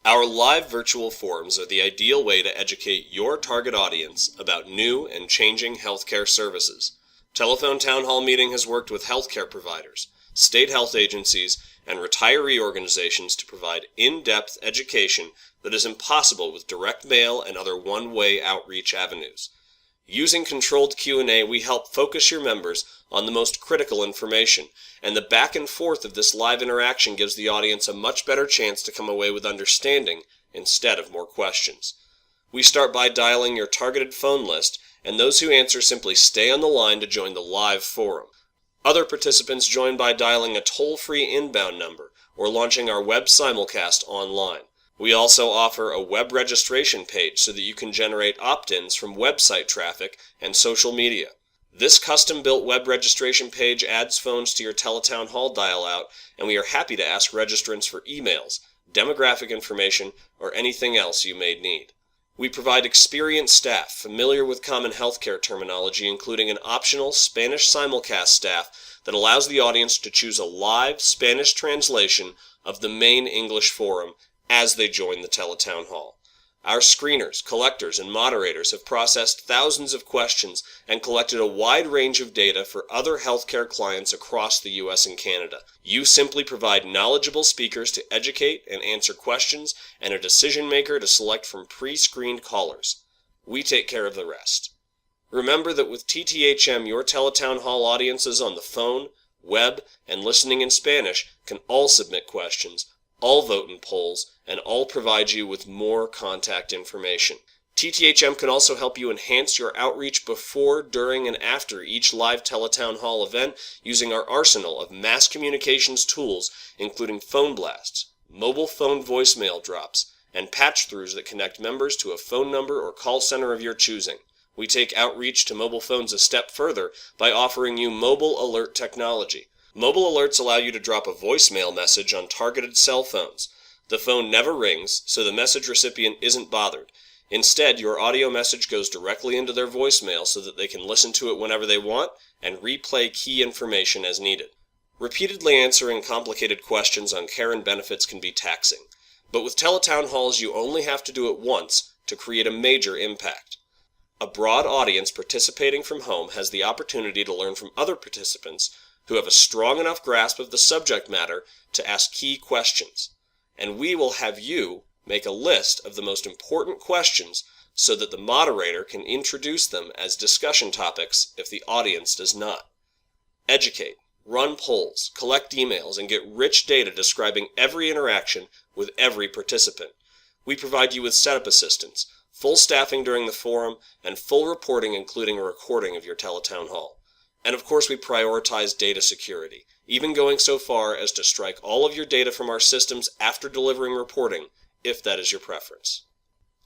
Our live virtual forums are the ideal way to educate your target audience about new and changing healthcare services. Telephone Town Hall Meeting has worked with healthcare providers, state health agencies, and retiree organizations to provide in-depth education that is impossible with direct mail and other one-way outreach avenues. Using controlled Q&A, we help focus your members on the most critical information, and the back and forth of this live interaction gives the audience a much better chance to come away with understanding instead of more questions. We start by dialing your targeted phone list, and those who answer simply stay on the line to join the live forum. Other participants join by dialing a toll-free inbound number or launching our web simulcast online. We also offer a web registration page so that you can generate opt-ins from website traffic and social media. This custom-built web registration page adds phones to your Teletown Hall dial-out, and we are happy to ask registrants for emails, demographic information, or anything else you may need. We provide experienced staff familiar with common healthcare terminology, including an optional Spanish simulcast staff that allows the audience to choose a live Spanish translation of the main English forum as they join the Teletown Hall. Our screeners, collectors, and moderators have processed thousands of questions and collected a wide range of data for other healthcare clients across the U.S. and Canada. You simply provide knowledgeable speakers to educate and answer questions and a decision maker to select from pre-screened callers. We take care of the rest. Remember that with TTHM, your Teletown Hall audiences on the phone, web, and listening in Spanish can all submit questions, all vote in polls, and all provide you with more contact information. TTHM can also help you enhance your outreach before, during, and after each live Teletown Hall event using our arsenal of mass communications tools, including phone blasts, mobile phone voicemail drops, and patch-throughs that connect members to a phone number or call center of your choosing. We take outreach to mobile phones a step further by offering you mobile alert technology. Mobile alerts allow you to drop a voicemail message on targeted cell phones. The phone never rings, so the message recipient isn't bothered. Instead, your audio message goes directly into their voicemail so that they can listen to it whenever they want and replay key information as needed. Repeatedly answering complicated questions on care and benefits can be taxing, but with Teletown Halls you only have to do it once to create a major impact. A broad audience participating from home has the opportunity to learn from other participants who have a strong enough grasp of the subject matter to ask key questions. And we will have you make a list of the most important questions so that the moderator can introduce them as discussion topics if the audience does not. Educate, run polls, collect emails, and get rich data describing every interaction with every participant. We provide you with setup assistance, full staffing during the forum, and full reporting including a recording of your Teletown Hall. And of course we prioritize data security, even going so far as to strike all of your data from our systems after delivering reporting, if that is your preference.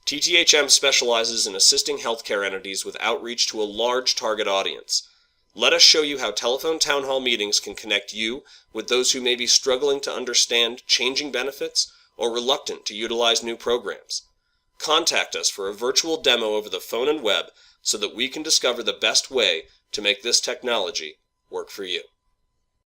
TTHM specializes in assisting healthcare entities with outreach to a large target audience. Let us show you how telephone town hall meetings can connect you with those who may be struggling to understand changing benefits or reluctant to utilize new programs. Contact us for a virtual demo over the phone and web so that we can discover the best way to make this technology work for you.